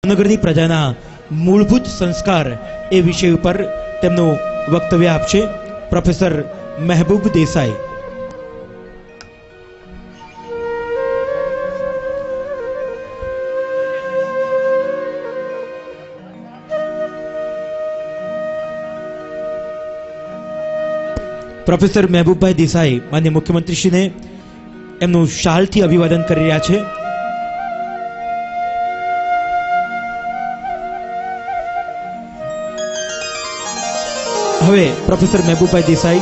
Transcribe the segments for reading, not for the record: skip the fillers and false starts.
ભાવનગરની પ્રજાના મૂળભૂત સંસ્કાર એ વિષય ઉપર તેમનું વક્તવ્ય આપશે પ્રોફેસર મહેબૂબ દેસાઈ। પ્રોફેસર મહેબૂબભાઈ દેસાઈ માન્ય મુખ્યમંત્રીશ્રીને એમનું શાલથી અભિવાદન કરી રહ્યા છે। હવે પ્રોફેસર મહેબૂબભાઈ દેસાઈ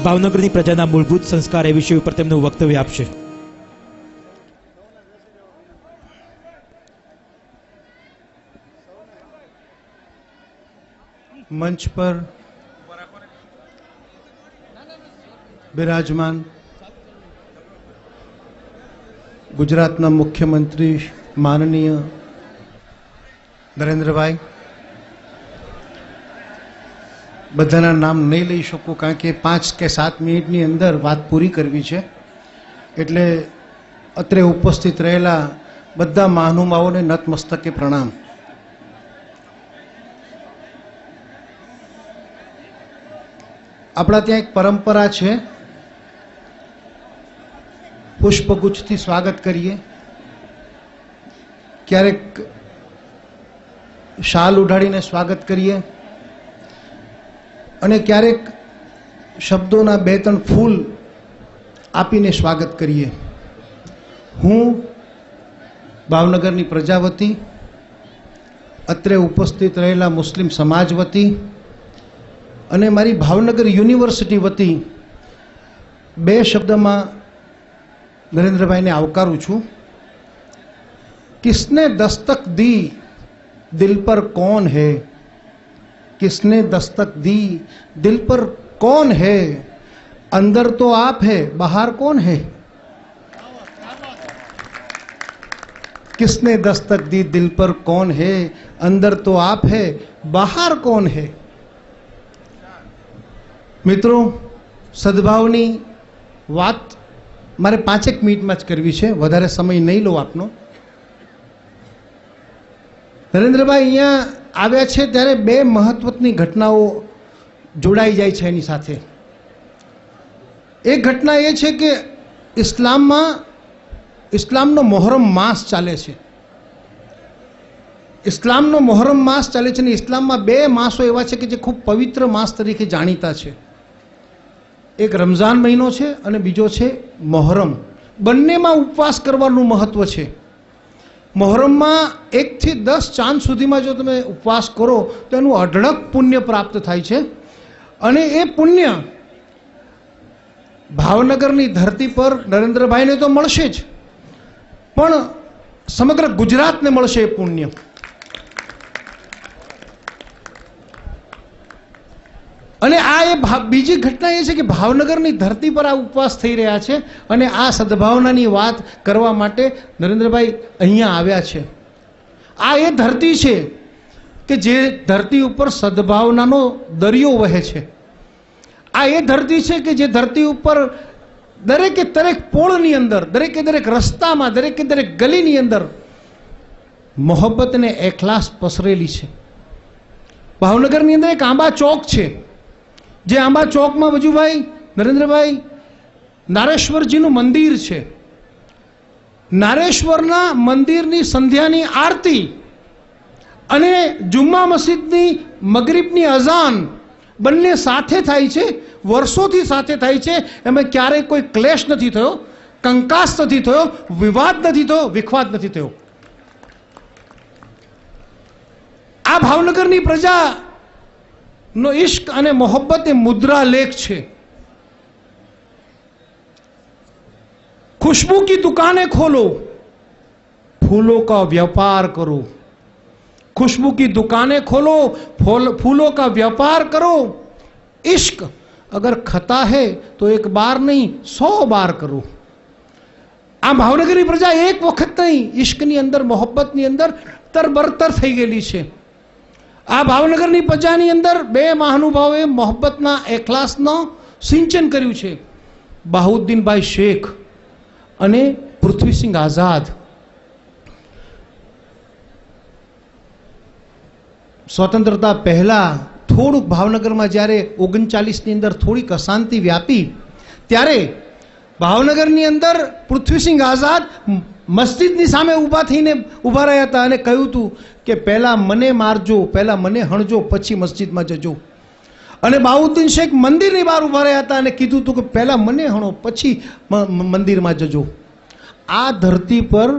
ભાવનગરની પ્રજાના મૂળભૂત સંસ્કાર એ વિષય ઉપર તેમનું વક્તવ્ય આપશે। मंच पर विराजमान गुजरातना मुख्यमंत्री माननीय नरेंद्रभाई, बधाना नाम नहीं लई शकूं कारण के 5 के 7 मिनिटनी अंदर बात पूरी करवी छे, एटले अत्रे उपस्थित रहेला बधा महानुभावोने नतमस्तके प्रणाम। आपणा त्यां एक परंपरा छे, पुष्पगुच्छथी स्वागत करिए, क्यारेक शाल उडाड़ीने स्वागत करिए अने क्यारेक शब्दोना 2-3 फूल आपीने स्वागत करिए। हूँ भावनगरनी प्रजा वती, अत्रे उपस्थित रहेला मुस्लिम समाज वती अने मारी भावनगर यूनिवर्सिटी वती 2 शब्दमां नरेंद्रभाई ने आवकारूं छूं। किसने दस्तक दी दिल पर कौन है, किसने दस्तक दी दिल पर कौन है, अंदर तो आप है बाहर कौन है। किसने दस्तक दी दिल पर कौन है, अंदर तो आप है बाहर कौन है। मित्रों, सद्भावनी बात मारे 5 मिनिट में ज करवी छे, वधारे समय नहीं लो आपनो। नरेंद्रभाई अहींया आव्या छे त्यारे 2 महत्वनी घटनाओं जोड़ाई जाय छे एनी साथे। एक घटना ए छे के इस्लामनो मोहरम मास चाले छे। इस्लामनो मोहरम मास चाले छे ने इस्लाममां 2 मासो एवा छे के जे खूब पवित्र मास तरीके जाणीता छे। एक रमजान महीनो छे अने बीजो छे मोहरम। बंनेमां उपवास करवानुं महत्व छे। मोहरममां 1 થી 10 चांद सुधीमां जो तमे उपवास करो तो एनुं अढळक पुण्य प्राप्त थाय छे अने ए पुण्य भावनगरनी धरती पर नरेंद्रभाईने तो मळशे ज, पण समग्र गुजरातने मळशे ए पुण्य। अने आ बीजी घटना ए छे के भावनगरनी धरती पर आ उपवास थई रह्या छे अने आ सद्भावनानी वात करवा माटे नरेंद्रभाई अहींया आव्या छे। आ ए धरती छे के जे धरती उपर सद्भावनानो दरियो वहे छे। आ ए धरती छे के जे धरती उपर दरेके दरेक पोळनी अंदर, दरेके दरेक रस्तामां, दरेके दरेक गलीनी अंदर मोहब्बत ने एखलास पसरेली छे। भावनगरनी अंदर एक आंबा चौक छे, जे आंबा चौक में वजूभाई नरेंद्रभाई नारेश्वरजीनु मंदिर छे। नारेश्वरना मंदिरनी संध्यानी आरती अने जुम्मा मस्जिदनी मगरीबनी अजान बंने साथे थाय छे, वर्षोथी साथे थाय छे। एमां क्यारेय कोई क्लेश नथी थयो, कंकास नथी थयो, विवाद नथी थयो, विखवाद नथी थयो। आ भावनगरनी प्रजा नो इश्क अने मोहब्बत ए मुद्रा लेख छे। खुशबू की दुकानें खोलो, फूलों का व्यापार करो। खुशबू की दुकानें खोलो, फूलों का व्यापार करो। इश्क अगर खता है तो 1 बार नहीं 100 बार करो। आ भावनगरी प्रजा एक वखत नहीं इश्कनी अंदर, मोहब्बतनी अंदर तरबरतर थई गेली छे। आ भावनगरनी प्रजानी अंदर 2 महानुभावोए मोहब्बतना एखलासनो सिंचन कर्युं छे। बहाउद्दीनभाई शेख अने पृथ्वीसिंह आजाद। સ્વતંત્રતા પહેલા થોડુંક ભાવનગરમાં જ્યારે 39ની અંદર થોડીક અશાંતિ વ્યાપી ત્યારે ભાવનગરની અંદર પૃથ્વીસિંહ આઝાદ મસ્જિદની સામે ઊભા રહ્યા હતા અને કહ્યું હતું કે પહેલાં મને મારજો, પહેલાં મને હણજો, પછી મસ્જિદમાં જજો. અને બાઉદ્દીન શેખ મંદિરની બહાર ઊભા રહ્યા હતા અને કીધું હતું કે પહેલાં મને હણો, પછી મંદિરમાં જજો. આ ધરતી પર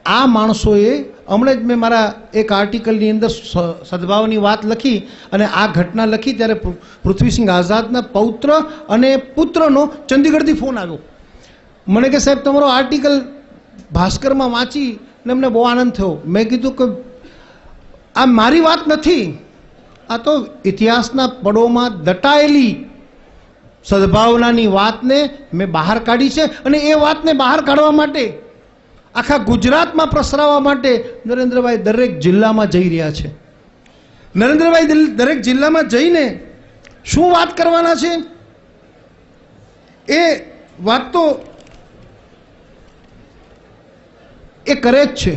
આ માણસોએ, હમણાં જ મેં મારા એક આર્ટિકલની અંદર સદભાવની વાત લખી અને આ ઘટના લખી ત્યારે પૃથ્વીસિંહ આઝાદના પૌત્ર અને પુત્રનો ચંદીગઢથી ફોન આવ્યો. મને કે સાહેબ તમારો આર્ટિકલ ભાસ્કરમાં વાંચી ને અમને બહુ આનંદ થયો. મેં કીધું કે આ મારી વાત નથી, આ તો ઇતિહાસના પડોમાં દટાયેલી સદભાવનાની વાતને મેં બહાર કાઢી છે અને એ વાતને બહાર કાઢવા માટે આખા ગુજરાતમાં પ્રસરાવવા માટે નરેન્દ્રભાઈ દરેક જિલ્લામાં જઈ રહ્યા છે. નરેન્દ્રભાઈ દરેક જિલ્લામાં જઈને શું વાત કરવાના છે એ વાત તો એ કરે જ છે,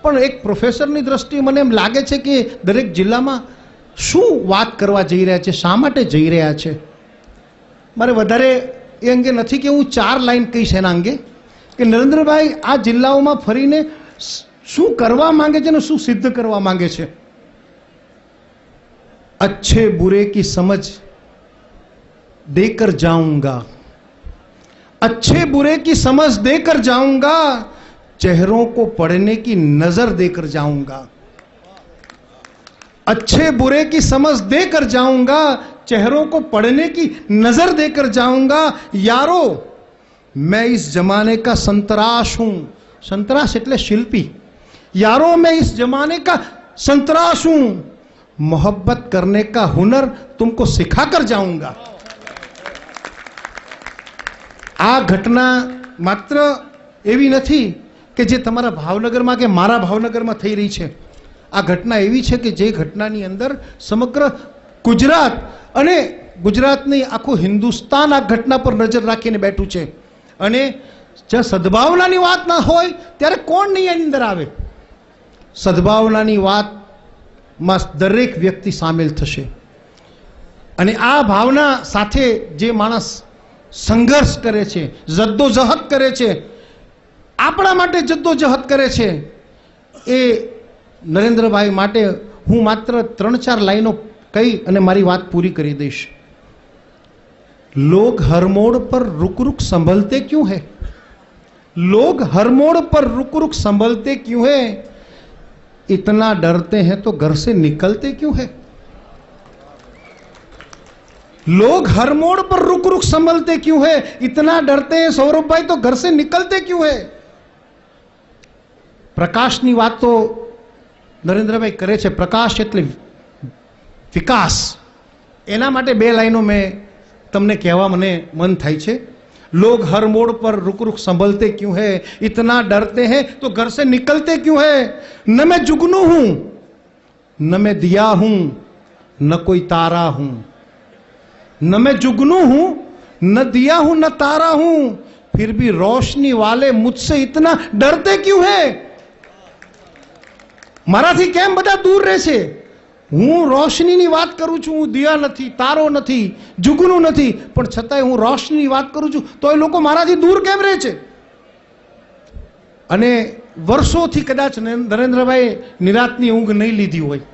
પણ એક પ્રોફેસરની દ્રષ્ટિએ મને એમ લાગે છે કે દરેક જિલ્લામાં શું વાત કરવા જઈ રહ્યા છે, શા માટે જઈ રહ્યા છે. મારે વધારે એ અંગે નથી કે હું 4 લાઈન કહીશ એના અંગે કે નરેન્દ્રભાઈ આ જિલ્લાઓમાં ફરીને શું કરવા માંગે છે અને શું સિદ્ધ કરવા માંગે છે. अच्छे बुरे की समझ देकर जाऊंगा, अच्छे बुरे की समझ देकर जाऊंगा, चेहरों को पढ़ने की नजर देकर जाऊंगा. अच्छे बुरे की समझ देकर जाऊंगा, चेहरों को पढ़ने की नजर देकर जाऊंगा. यारो मैं इस जमाने का संतराश हूं. संतराश એટલે શિલ્પી. यारो मैं इस जमाने का संतराश हूं, मोहब्बत करने का हुनर तुमको सिखाकर जाऊंगा. આ ઘટના માત્ર એવી નથી કે જે તમારા ભાવનગરમાં કે મારા ભાવનગરમાં થઈ રહી છે. આ ઘટના એવી છે કે જે ઘટનાની અંદર સમગ્ર ગુજરાત અને ગુજરાતની આખું હિન્દુસ્તાન આ ઘટના પર નજર રાખીને બેઠું છે. અને જ્યાં સદભાવનાની વાત ના હોય ત્યારે કોણ નહીં એની અંદર આવે. સદભાવનાની વાતમાં દરેક વ્યક્તિ સામેલ થશે અને આ ભાવના સાથે જે માણસ સંઘર્ષ કરે છે, જદ્દોજહદ કરે છે, આપણા માટે જદ્દોજહદ કરે છે, એ નરેન્દ્રભાઈ માટે હું માત્ર 3-4 લાઈનો કહી અને મારી વાત પૂરી કરી દઈશ. लोग हर मोड़ पर रुक रुक संभलते क्यों है, लोग हर मोड़ पर रुक रुक संभलते क्यों है, इतना डरते हैं तो घर से निकलते क्यों है. लोग हर मोड़ पर रुक रुक संभलते क्यों है, इतना डरते हैं सौरभ भाई तो घर से निकलते क्यों है. પ્રકાશની વાત તો નરેન્દ્રભાઈ કરે છે. પ્રકાશ એટલે વિકાસ. એના માટે 2 લાઈનો મેં તમને કહેવા મને મન થાય છે. लोग हर मोड़ पर रुक रुक संभलते क्यों है, इतना डरते हैं तो घर से निकलते क्यों है. न मैं जुगनू हूं न मैं दिया हूं न कोई तारा हूं, न मैं जुगनू हूं न दिया हूं न तारा हूं, फिर भी रोशनी वाले मुझसे इतना डरते क्यों है. મારાથી કેમ બધા દૂર રહે છે. હું રોશનીની વાત કરું છું, હું દિયા નથી, તારો નથી, જુગનું નથી, પણ છતાંય હું રોશનીની વાત કરું છું તો એ લોકો મારાથી દૂર કેમ રહે છે. અને વર્ષોથી કદાચ નરેન્દ્રભાઈ નિરાતની ઊંઘ નહીં લીધી હોય.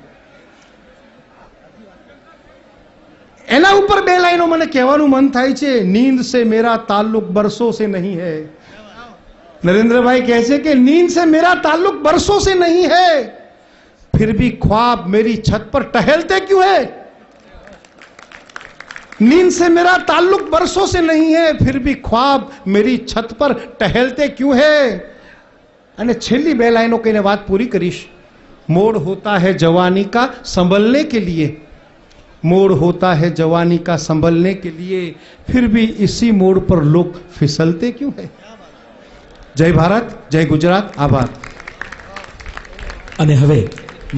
એના ઉપર 2 લાઈનો મને કહેવાનું મન થાય છે. નીંદ સે મેરા તાલ્લુક બરસો સે નહીં હૈ. नरेंद्र भाई कहे છે कि नींद से मेरा ताल्लुक बरसों से नहीं है, फिर भी ख्वाब मेरी छत पर टहलते क्यों है. नींद से मेरा ताल्लुक बरसों से नहीं है, फिर भी ख्वाब मेरी छत पर टहलते क्यों है. અને છેલ્લી 2 લાઈનો કહીને વાત પૂરી કરીશ. मोड़ होता है जवानी का संभलने के लिए, मोड़ होता है जवानी का संभलने के लिए, फिर भी इसी मोड़ पर लोग फिसलते क्यों है. जय भारत, जय गुजरात. आभार. અને હવે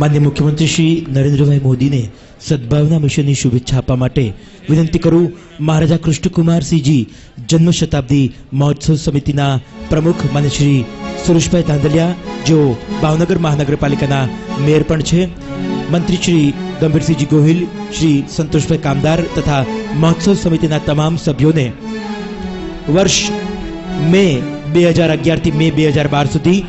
માન્ય મુખ્યમંત્રી શ્રી નરેન્દ્રભાઈ મોદીને સદભાવના મિશનની શુભેચ્છા આપવા માટે વિનંતી કરું મહારાજા કૃષ્ણકુમારસિંહજી જન્મ શતાબ્દી મહોત્સવ સમિતિના પ્રમુખ માન્ય શ્રી સુરેશભાઈ તાંદલિયા, જેઓ ભાવનગર મહાનગરપાલિકાના મેયર પણ છે, મંત્રી શ્રી ગંભીરસિંહજી ગોહિલ, શ્રી સંતોષભાઈ કામદાર તથા મહોત્સવ સમિતિના તમામ સભ્યોને વર્ષ મે 2011 થી મે 2012 સુધી